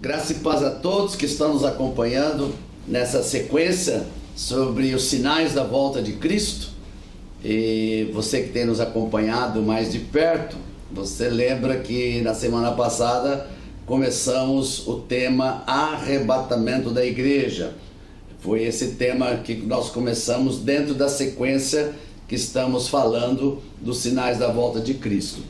Graça e paz a todos que estão nos acompanhando nessa sequência sobre os sinais da volta de Cristo. E você que tem nos acompanhado mais de perto, você lembra que na semana passada começamos o tema arrebatamento da igreja. Foi esse tema que nós começamos dentro da sequência que estamos falando dos sinais da volta de Cristo.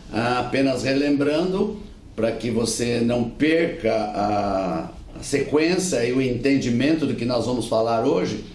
Apenas relembrando, para que você não perca a sequência e o entendimento do que nós vamos falar hoje,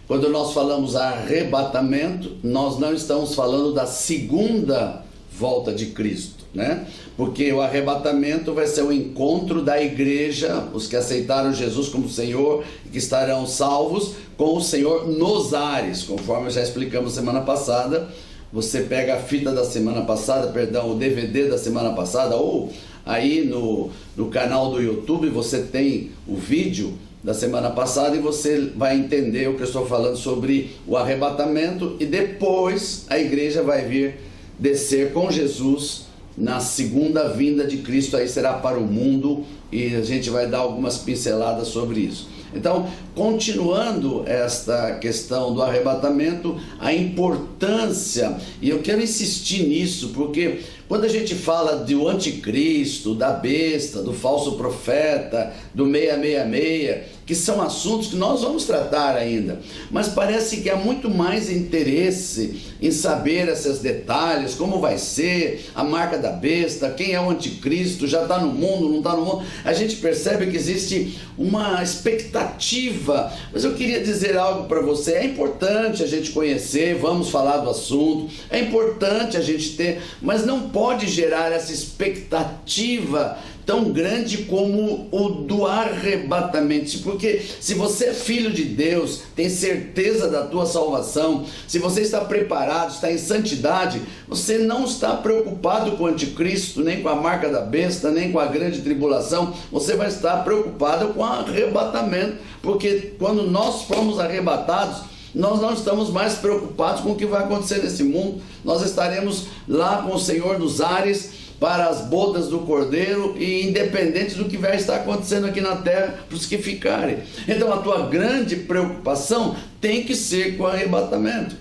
quando nós falamos arrebatamento, nós não estamos falando da segunda volta de Cristo, né? Porque o arrebatamento vai ser o encontro da igreja, os que aceitaram Jesus como Senhor e que estarão salvos com o Senhor nos ares, conforme já explicamos semana passada. Você pega a fita da semana passada, o DVD da semana passada, ou aí no canal do YouTube você tem o vídeo da semana passada e você vai entender o que eu estou falando sobre o arrebatamento, e depois a igreja vai vir descer com Jesus na segunda vinda de Cristo. Aí será para o mundo e a gente vai dar algumas pinceladas sobre isso. Então, continuando esta questão do arrebatamento, a importância, e eu quero insistir nisso, porque quando a gente fala do anticristo, da besta, do falso profeta, do 666, que são assuntos que nós vamos tratar ainda, mas parece que há muito mais interesse em saber esses detalhes, como vai ser a marca da besta, quem é o anticristo, já está no mundo, não está no mundo. A gente percebe que existe uma expectativa, mas eu queria dizer algo para você. É importante a gente conhecer, vamos falar do assunto, é importante a gente ter, mas não pode gerar essa expectativa tão grande como o do arrebatamento, porque se você é filho de Deus, tem certeza da tua salvação, se você está preparado, está em santidade, você não está preocupado com o anticristo, nem com a marca da besta, nem com a grande tribulação. Você vai estar preocupado com o arrebatamento, porque quando nós formos arrebatados, nós não estamos mais preocupados com o que vai acontecer nesse mundo. Nós estaremos lá com o Senhor nos ares para as bodas do Cordeiro, e independente do que vai estar acontecendo aqui na terra, para os que ficarem. Então a tua grande preocupação tem que ser com o arrebatamento.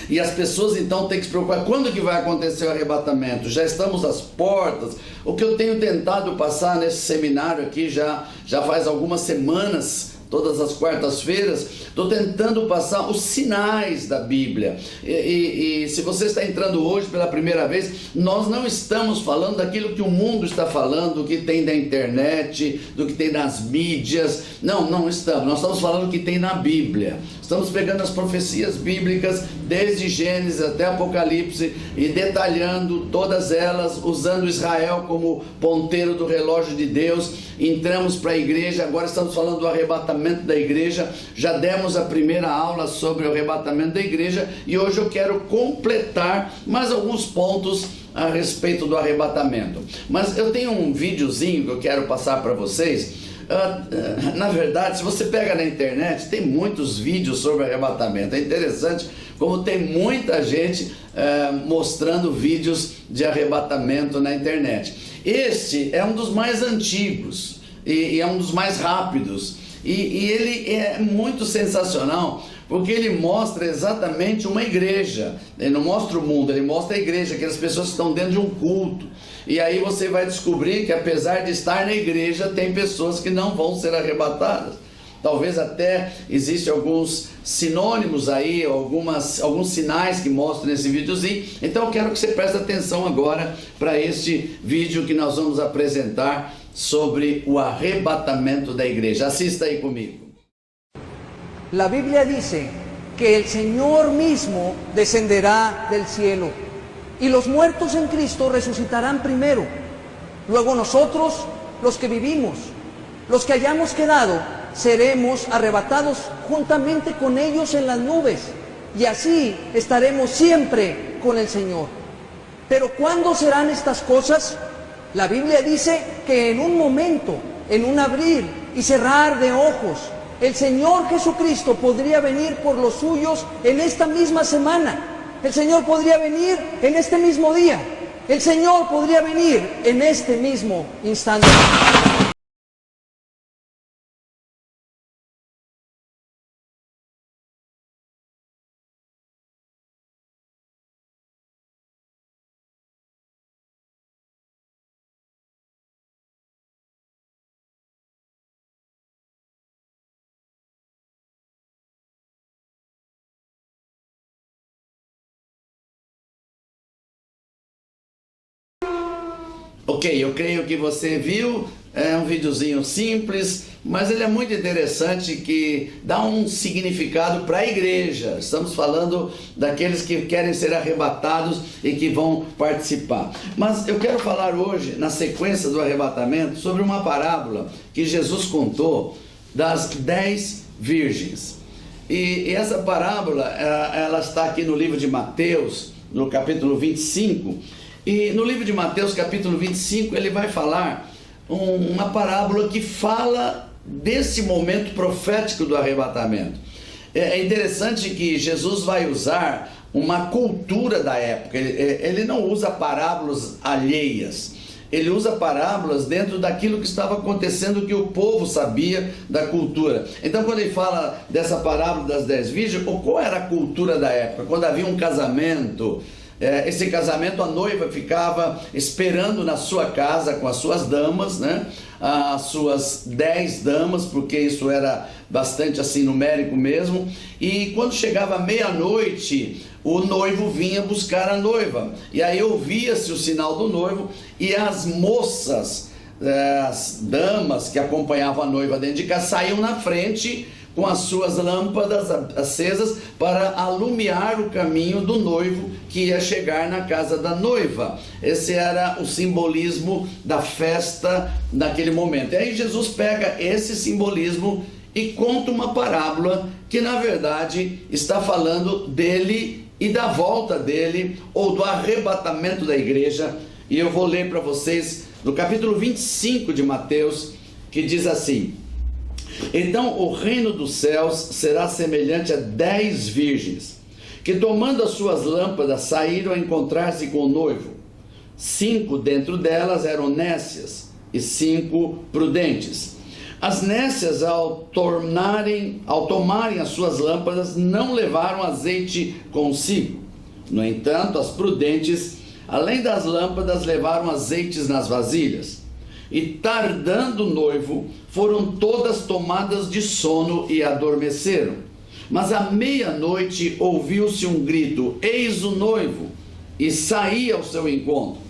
E as pessoas então têm que se preocupar, quando que vai acontecer o arrebatamento? Já estamos às portas. O que eu tenho tentado passar nesse seminário aqui já faz algumas semanas, todas as quartas-feiras, estou tentando passar os sinais da Bíblia. E se você está entrando hoje pela primeira vez, nós não estamos falando daquilo que o mundo está falando, do que tem na internet, do que tem nas mídias. Não estamos. Nós estamos falando do que tem na Bíblia. Estamos pegando as profecias bíblicas, desde Gênesis até Apocalipse, e detalhando todas elas, usando Israel como ponteiro do relógio de Deus. Entramos para a igreja, agora estamos falando do arrebatamento da igreja. Já demos a primeira aula sobre o arrebatamento da igreja, e hoje eu quero completar mais alguns pontos a respeito do arrebatamento. Mas eu tenho um videozinho que eu quero passar para vocês. Na verdade, se você pega na internet, tem muitos vídeos sobre arrebatamento. É interessante como tem muita gente mostrando vídeos de arrebatamento na internet. Este é um dos mais antigos e é um dos mais rápidos, e ele é muito sensacional, porque ele mostra exatamente uma igreja. Ele não mostra o mundo, ele mostra a igreja, aquelas pessoas que estão dentro de um culto. E aí você vai descobrir que, apesar de estar na igreja, tem pessoas que não vão ser arrebatadas. Talvez até existem alguns sinônimos aí, alguns sinais que mostram nesse videozinho. Então eu quero que você preste atenção agora para este vídeo que nós vamos apresentar sobre o arrebatamento da igreja. Assista aí comigo. La Biblia dice que el Señor mismo descenderá del cielo y los muertos en Cristo resucitarán primero. Luego nosotros, los que vivimos, los que hayamos quedado, seremos arrebatados juntamente con ellos en las nubes, y así estaremos siempre con el Señor. Pero ¿cuándo serán estas cosas? La Biblia dice que en un momento, en un abrir y cerrar de ojos, el Señor Jesucristo podría venir por los suyos en esta misma semana. El Señor podría venir en este mismo día. El Señor podría venir en este mismo instante. Ok, eu creio que você viu, é um videozinho simples, mas ele é muito interessante, que dá um significado para a igreja. Estamos falando daqueles que querem ser arrebatados e que vão participar. Mas eu quero falar hoje, na sequência do arrebatamento, sobre uma parábola que Jesus contou das 10 virgens. E essa parábola, ela está aqui no livro de Mateus, no capítulo 25. E no livro de Mateus, capítulo 25, ele vai falar uma parábola que fala desse momento profético do arrebatamento. É interessante que Jesus vai usar uma cultura da época. Ele não usa parábolas alheias. Ele usa parábolas dentro daquilo que estava acontecendo, que o povo sabia da cultura. Então, quando ele fala dessa parábola das 10 virgens, qual era a cultura da época? Quando havia um casamento, esse casamento, a noiva ficava esperando na sua casa com as suas damas, né? As suas 10 damas, porque isso era bastante assim numérico mesmo. E quando chegava meia-noite, o noivo vinha buscar a noiva, e aí ouvia-se o sinal do noivo, e as moças, as damas que acompanhavam a noiva dentro de casa, saíam na frente com as suas lâmpadas acesas para alumiar o caminho do noivo que ia chegar na casa da noiva. Esse era o simbolismo da festa naquele momento. E aí Jesus pega esse simbolismo e conta uma parábola que na verdade está falando dele e da volta dele, ou do arrebatamento da igreja. E eu vou ler para vocês no capítulo 25 de Mateus, que diz assim: então o reino dos céus será semelhante a 10 virgens, que tomando as suas lâmpadas saíram a encontrar-se com o noivo. 5 dentro delas eram nécias e 5 prudentes. As nécias, ao tomarem as suas lâmpadas, não levaram azeite consigo. No entanto, as prudentes, além das lâmpadas, levaram azeites nas vasilhas. E tardando o noivo, foram todas tomadas de sono e adormeceram. Mas à meia-noite ouviu-se um grito: eis o noivo! E saía ao seu encontro.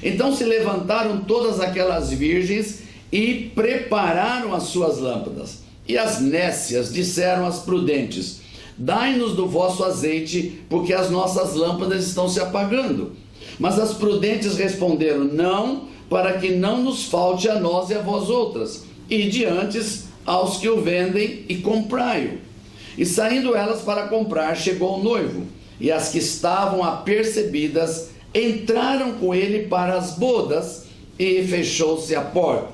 Então se levantaram todas aquelas virgens e prepararam as suas lâmpadas. E as nécias disseram às prudentes: dai-nos do vosso azeite, porque as nossas lâmpadas estão se apagando. Mas as prudentes responderam: não, para que não nos falte a nós e a vós outras. Ide antes aos que o vendem e comprai-o. E saindo elas para comprar, chegou o noivo, e as que estavam apercebidas entraram com ele para as bodas, e fechou-se a porta.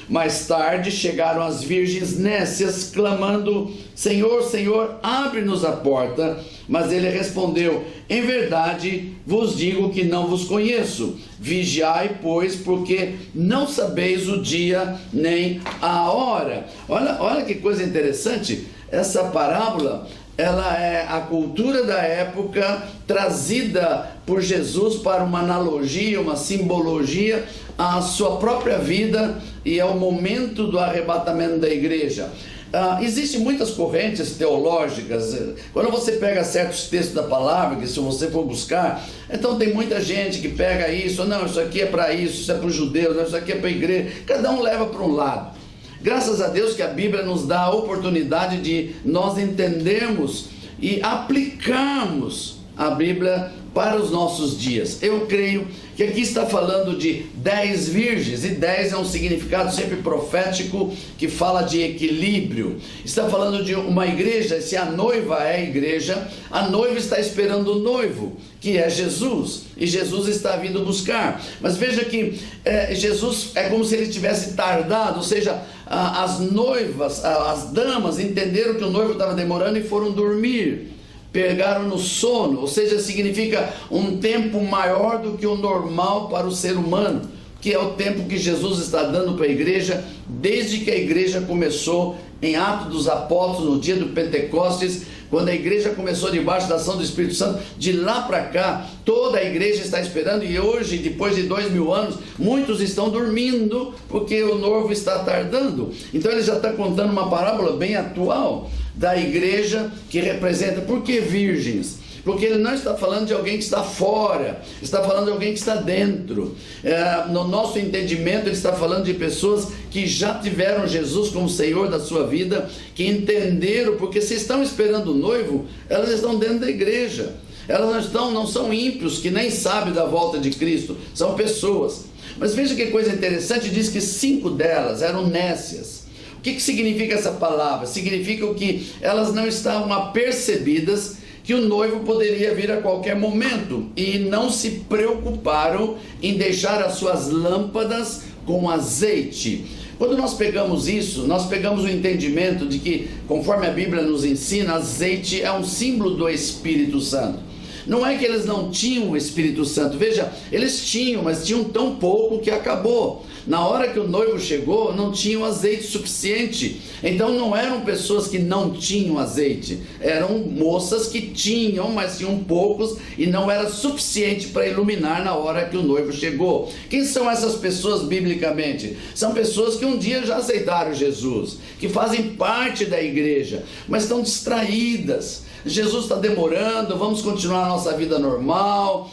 Mais tarde chegaram as virgens nécias, clamando: Senhor, Senhor, abre-nos a porta. Mas ele respondeu: em verdade vos digo que não vos conheço. Vigiai, pois, porque não sabeis o dia nem a hora. Olha que coisa interessante. Essa parábola, ela é a cultura da época trazida por Jesus para uma analogia, uma simbologia à sua própria vida e ao momento do arrebatamento da igreja. Existem muitas correntes teológicas. Quando você pega certos textos da palavra, que se você for buscar, então tem muita gente que pega isso: não, isso aqui é para isso é para os judeus, não, isso aqui é para a igreja. Cada um leva para um lado. Graças a Deus que a Bíblia nos dá a oportunidade de nós entendermos e aplicarmos a Bíblia para os nossos dias. Eu creio que aqui está falando de 10 virgens, e 10 é um significado sempre profético que fala de equilíbrio. Está falando de uma igreja. Se a noiva é a igreja, a noiva está esperando o noivo, que é Jesus, e Jesus está vindo buscar. Mas veja que Jesus é como se ele tivesse tardado, ou seja, as noivas, as damas entenderam que o noivo estava demorando e foram dormir. Pegaram no sono, ou seja, significa um tempo maior do que o normal para o ser humano, que é o tempo que Jesus está dando para a igreja, desde que a igreja começou em Atos dos Apóstolos, no dia do Pentecostes, quando a igreja começou debaixo da ação do Espírito Santo. De lá para cá, toda a igreja está esperando, e hoje, depois de 2000 anos, muitos estão dormindo, porque o noivo está tardando. Então ele já está contando uma parábola bem atual da igreja, que representa. Por que virgens? porque ele não está falando de alguém que está fora, está falando de alguém que está dentro. No nosso entendimento, ele está falando de pessoas que já tiveram Jesus como Senhor da sua vida, que entenderam, porque se estão esperando o noivo, elas estão dentro da igreja. Elas não são ímpios que nem sabem da volta de Cristo, são pessoas. Mas veja que coisa interessante, diz que 5 delas eram nécias. O que significa essa palavra? Significa que elas não estavam apercebidas que o noivo poderia vir a qualquer momento e não se preocuparam em deixar as suas lâmpadas com azeite. Quando nós pegamos isso, nós pegamos o entendimento de que, conforme a Bíblia nos ensina, azeite é um símbolo do Espírito Santo. Não é que eles não tinham o Espírito Santo, veja, eles tinham, mas tinham tão pouco que acabou. Na hora que o noivo chegou, não tinham azeite suficiente. Então não eram pessoas que não tinham azeite, eram moças que tinham, mas tinham poucos e não era suficiente para iluminar na hora que o noivo chegou. Quem são essas pessoas biblicamente? São pessoas que um dia já aceitaram Jesus, que fazem parte da igreja, mas estão distraídas. Jesus está demorando, vamos continuar a nossa vida normal,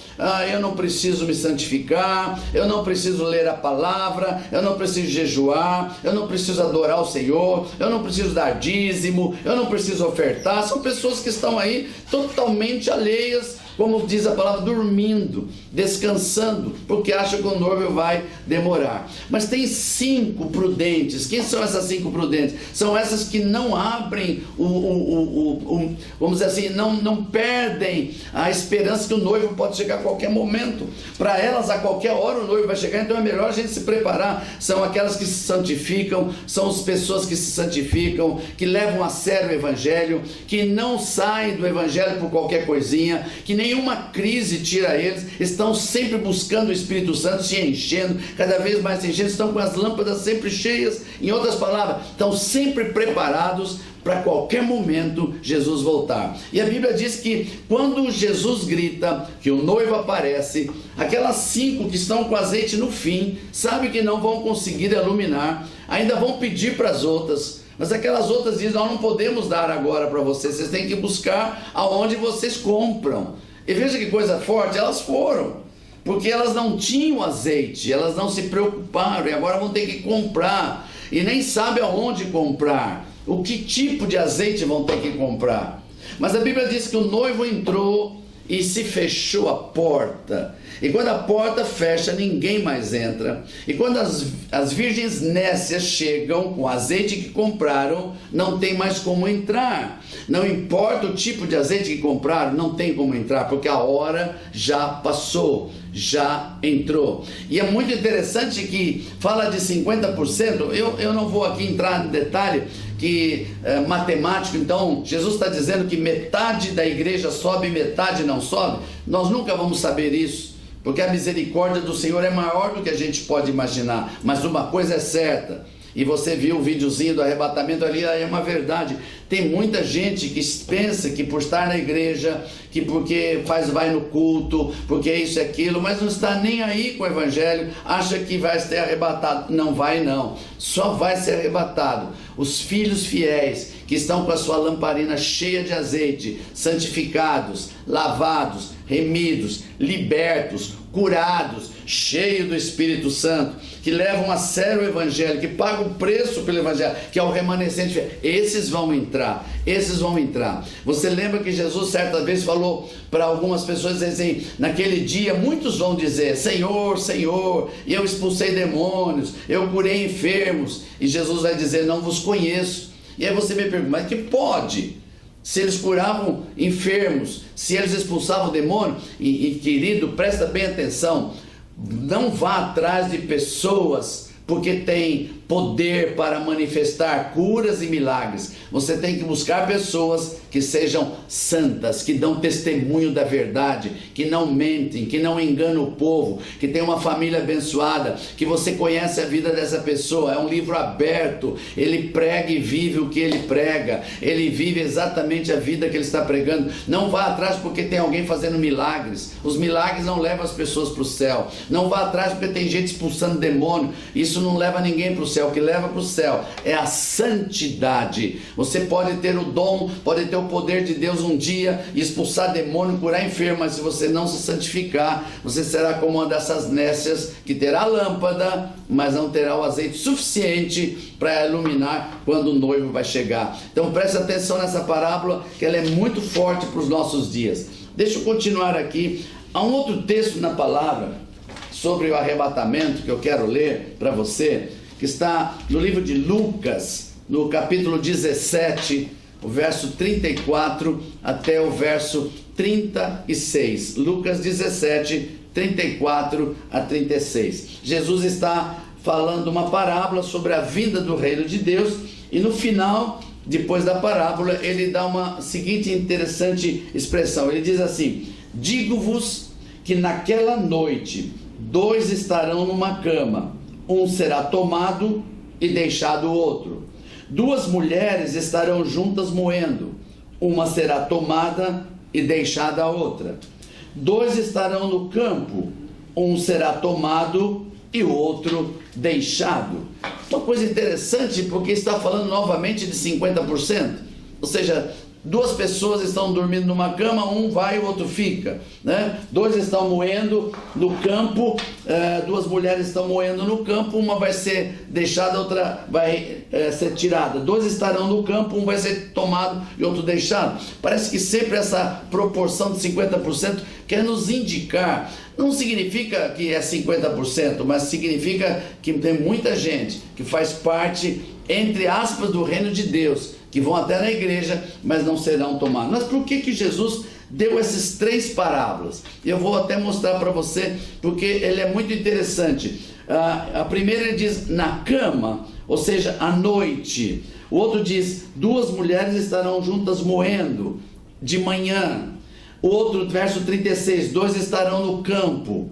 eu não preciso me santificar, eu não preciso ler a palavra, eu não preciso jejuar, eu não preciso adorar o Senhor, eu não preciso dar dízimo, eu não preciso ofertar. São pessoas que estão aí totalmente alheias, como diz a palavra, dormindo, descansando, porque acham que o noivo vai demorar. Mas tem 5 prudentes. Quem são essas 5 prudentes? São essas que não abrem vamos dizer assim, não perdem a esperança que o noivo pode chegar a qualquer momento. Para elas, a qualquer hora o noivo vai chegar, então é melhor a gente se preparar. São aquelas que se santificam, são as pessoas que se santificam, que levam a sério o evangelho, que não saem do evangelho por qualquer coisinha, que nenhuma crise tira eles, estão sempre buscando o Espírito Santo, se enchendo, cada vez mais se enchendo, estão com as lâmpadas sempre cheias. Em outras palavras, estão sempre preparados para qualquer momento Jesus voltar. E a Bíblia diz que quando Jesus grita, que o noivo aparece, aquelas 5 que estão com azeite no fim, sabe que não vão conseguir iluminar, ainda vão pedir para as outras, mas aquelas outras dizem, nós não podemos dar agora para vocês, vocês têm que buscar aonde vocês compram. E veja que coisa forte, elas foram, porque elas não tinham azeite, elas não se preocuparam, e agora vão ter que comprar, e nem sabem aonde comprar, o que tipo de azeite vão ter que comprar. Mas a Bíblia diz que o noivo entrou e se fechou a porta, e quando a porta fecha, ninguém mais entra. E quando as virgens nécias chegam com o azeite que compraram, não tem mais como entrar. Não importa o tipo de azeite que compraram, não tem como entrar, porque a hora já passou, já entrou. E é muito interessante que fala de 50%, eu não vou aqui entrar em detalhe, que matemático, então Jesus está dizendo que metade da igreja sobe e metade não sobe. Nós nunca vamos saber isso, porque a misericórdia do Senhor é maior do que a gente pode imaginar. Mas uma coisa é certa, e você viu o videozinho do arrebatamento ali, é uma verdade. Tem muita gente que pensa que por estar na igreja, que porque vai no culto, porque isso e aquilo, mas não está nem aí com o evangelho, acha que vai ser arrebatado. Não vai não, só vai ser arrebatado os filhos fiéis, que estão com a sua lamparina cheia de azeite, santificados, lavados, remidos, libertos, curados, cheios do Espírito Santo, que levam a sério o evangelho, que pagam o preço pelo evangelho, que é o remanescente fiel. Esses vão entrar, esses vão entrar. Você lembra que Jesus certa vez falou para algumas pessoas assim, naquele dia muitos vão dizer, Senhor, Senhor, e eu expulsei demônios, eu curei enfermos, e Jesus vai dizer, não vos conheço. E aí você me pergunta, mas que pode? Se eles curavam enfermos, se eles expulsavam o demônio, e querido, presta bem atenção, não vá atrás de pessoas porque tem poder para manifestar curas e milagres. Você tem que buscar pessoas que sejam santas, que dão testemunho da verdade, que não mentem, que não enganam o povo, que tem uma família abençoada, que você conhece a vida dessa pessoa, é um livro aberto, ele prega e vive o que ele prega, ele vive exatamente a vida que ele está pregando. Não vá atrás porque tem alguém fazendo milagres, os milagres não levam as pessoas para o céu. Não vá atrás porque tem gente expulsando demônio, isso não leva ninguém para o céu. céu, o que leva para o céu é a santidade. Você pode ter o dom, pode ter o poder de Deus um dia, expulsar demônio, curar enfermo, mas se você não se santificar, você será como uma dessas nécias que terá lâmpada, mas não terá o azeite suficiente para iluminar quando o noivo vai chegar. Então preste atenção nessa parábola, que ela é muito forte para os nossos dias. Deixa eu continuar aqui. Há um outro texto na palavra sobre o arrebatamento que eu quero ler para você, que está no livro de Lucas, no capítulo 17, o verso 34 até o verso 36. Lucas 17, 34 a 36. Jesus está falando uma parábola sobre a vinda do reino de Deus, e no final, depois da parábola, ele dá uma seguinte interessante expressão. Ele diz assim: digo-vos que naquela noite 2 estarão numa cama, um será tomado e deixado o outro. 2 mulheres estarão juntas moendo, uma será tomada e deixada a outra. 2 estarão no campo, um será tomado e o outro deixado. Uma coisa interessante, porque está falando novamente de 50%, ou seja, 2 pessoas estão dormindo numa cama, um vai e o outro fica, né? 2 estão moendo no campo, 2 mulheres estão moendo no campo, uma vai ser deixada, outra vai ser tirada. 2 estarão no campo, um vai ser tomado e outro deixado. Parece que sempre essa proporção de 50% quer nos indicar, não significa que é 50%, mas significa que tem muita gente que faz parte, entre aspas, do reino de Deus, que vão até na igreja, mas não serão tomados. Mas por que Jesus deu essas 3 parábolas? Eu vou até mostrar para você, porque ele é muito interessante. A primeira ele diz na cama, ou seja, à noite. O outro diz 2 mulheres estarão juntas moendo de manhã. O outro, verso 36, 2 estarão no campo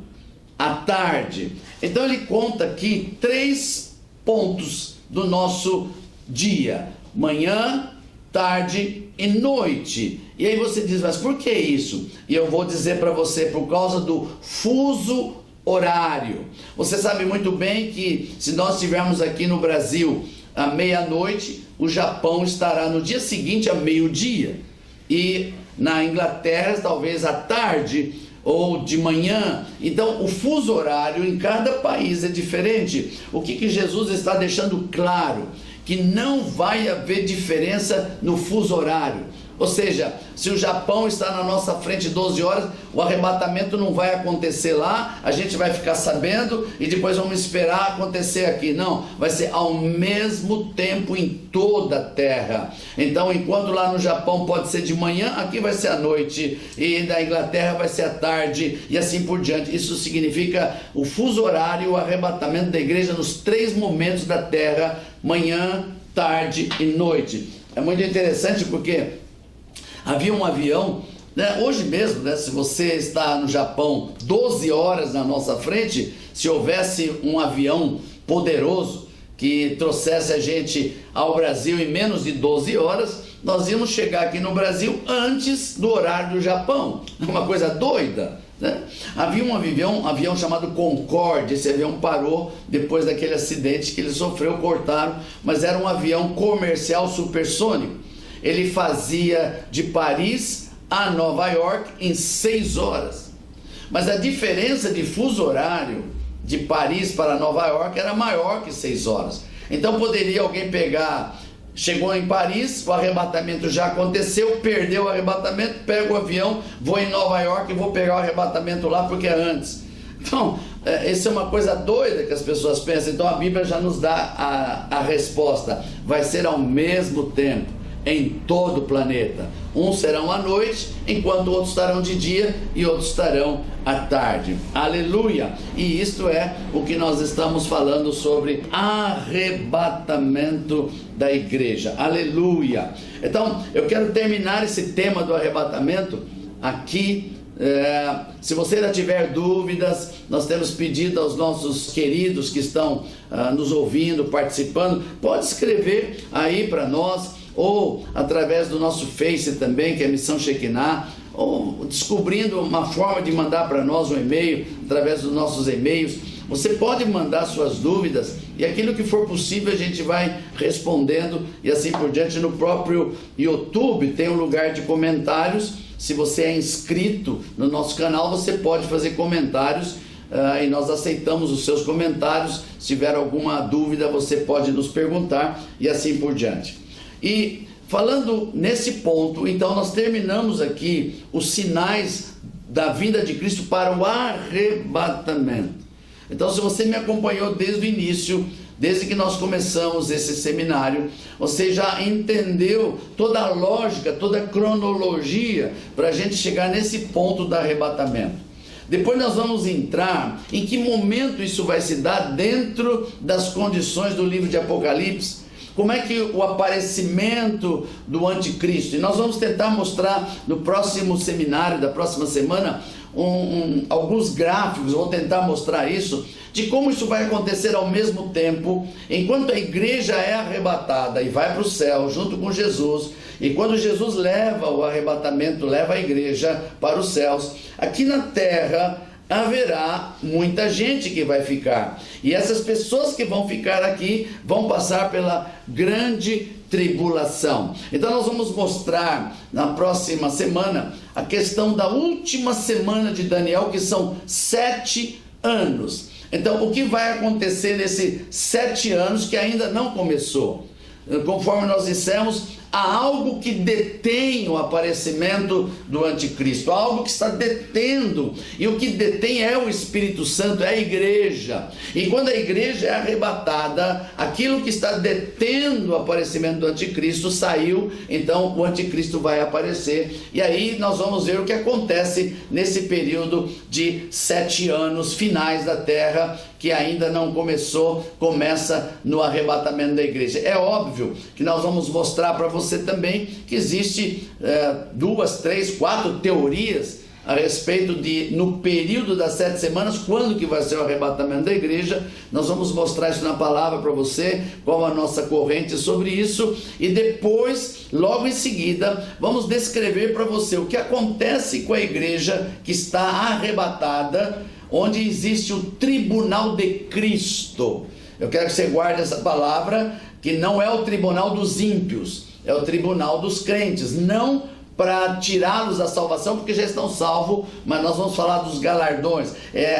à tarde. Então ele conta aqui 3 pontos do nosso dia: manhã, tarde e noite. E aí você diz, mas por que isso? E eu vou dizer para você, por causa do fuso horário. Você sabe muito bem que se nós estivermos aqui no Brasil à meia-noite, o Japão estará no dia seguinte a meio-dia. E na Inglaterra talvez à tarde ou de manhã. Então o fuso horário em cada país é diferente. O que Jesus está deixando claro? Que não vai haver diferença no fuso horário. Ou seja, se o Japão está na nossa frente 12 horas, o arrebatamento não vai acontecer lá, a gente vai ficar sabendo e depois vamos esperar acontecer aqui. Não, vai ser ao mesmo tempo em toda a terra. Então, enquanto lá no Japão pode ser de manhã, aqui vai ser à noite, e na Inglaterra vai ser à tarde, e assim por diante. Isso significa o fuso horário, o arrebatamento da igreja nos 3 momentos da terra: manhã, tarde e noite. É muito interessante porque havia um avião, né? Hoje mesmo, né? Se você está no Japão 12 horas na nossa frente, se houvesse um avião poderoso que trouxesse a gente ao Brasil em menos de 12 horas, nós íamos chegar aqui no Brasil antes do horário do Japão. Uma coisa doida, né? Havia um avião chamado Concorde. Esse avião parou depois daquele acidente que ele sofreu, cortaram, mas era um avião comercial supersônico. Ele fazia de Paris a Nova York em 6 horas. Mas a diferença de fuso horário de Paris para Nova York era maior que 6 horas. Então poderia alguém pegar, chegou em Paris, o arrebatamento já aconteceu, perdeu o arrebatamento, pega o avião, vou em Nova York e vou pegar o arrebatamento lá porque é antes. Então, essa é uma coisa doida que as pessoas pensam. Então a Bíblia já nos dá a resposta: vai ser ao mesmo tempo em todo o planeta. Uns serão à noite, enquanto outros estarão de dia e outros estarão à tarde. Aleluia! E isto é o que nós estamos falando sobre arrebatamento da igreja. Aleluia! Então, eu quero terminar esse tema do arrebatamento aqui. Se você ainda tiver dúvidas, nós temos pedido aos nossos queridos que estão nos ouvindo, participando, pode escrever aí para nós, ou através do nosso Face também, que é Missão Shekinah, ou descobrindo uma forma de mandar para nós um e-mail, através dos nossos e-mails. Você pode mandar suas dúvidas e aquilo que for possível a gente vai respondendo e assim por diante. No próprio YouTube tem um lugar de comentários. Se você é inscrito no nosso canal, você pode fazer comentários e nós aceitamos os seus comentários. Se tiver alguma dúvida, você pode nos perguntar e assim por diante. E falando nesse ponto, então nós terminamos aqui os sinais da vinda de Cristo para o arrebatamento. Então, se você me acompanhou desde o início, desde que nós começamos esse seminário, você já entendeu toda a lógica, toda a cronologia para a gente chegar nesse ponto do arrebatamento. Depois nós vamos entrar em que momento isso vai se dar dentro das condições do livro de Apocalipse. Como é que o aparecimento do anticristo, e nós vamos tentar mostrar no próximo seminário da próxima semana alguns gráficos, vou tentar mostrar isso, de como isso vai acontecer ao mesmo tempo, enquanto a igreja é arrebatada e vai para o céu junto com Jesus, e quando Jesus leva o arrebatamento, leva a igreja para os céus, aqui na terra haverá muita gente que vai ficar, e essas pessoas que vão ficar aqui vão passar pela grande tribulação. Então nós vamos mostrar na próxima semana a questão da última semana de Daniel, que são 7 anos. Então o que vai acontecer nesses 7 anos que ainda não começou? Conforme nós dissemos, há algo que detém o aparecimento do anticristo, há algo que está detendo, e o que detém é o Espírito Santo, é a igreja. E quando a igreja é arrebatada, aquilo que está detendo o aparecimento do anticristo saiu, então o anticristo vai aparecer, e aí nós vamos ver o que acontece nesse período de 7 anos finais da terra, que ainda não começou, começa no arrebatamento da igreja. É óbvio que nós vamos mostrar para você também que existe 2, 3, 4 teorias a respeito de, no período das 7 semanas, quando que vai ser o arrebatamento da igreja. Nós vamos mostrar isso na palavra para você, qual a nossa corrente sobre isso, e depois, logo em seguida, vamos descrever para você o que acontece com a igreja que está arrebatada, onde existe o tribunal de Cristo. Eu quero que você guarde essa palavra, que não é o tribunal dos ímpios, é o tribunal dos crentes, não para tirá-los da salvação, porque já estão salvos, mas nós vamos falar dos galardões,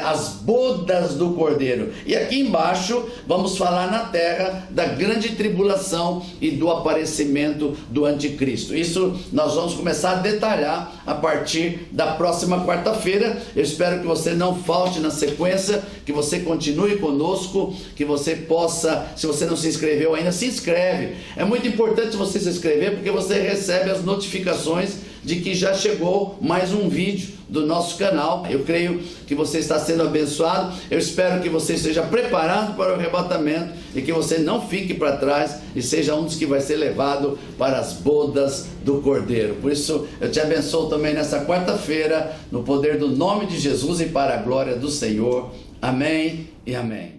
as bodas do Cordeiro. E aqui embaixo vamos falar na terra da grande tribulação e do aparecimento do anticristo. Isso nós vamos começar a detalhar a partir da próxima quarta-feira. Eu espero que você não falte na sequência, que você continue conosco, que você possa, se você não se inscreveu ainda, se inscreve. É muito importante você se inscrever, porque você recebe as notificações de que já chegou mais um vídeo do nosso canal. Eu creio que você está sendo abençoado. Eu espero que você esteja preparado para o arrebatamento e que você não fique para trás e seja um dos que vai ser levado para as bodas do Cordeiro. Por isso eu te abençoo também nessa quarta-feira, no poder do nome de Jesus e para a glória do Senhor. Amém e amém.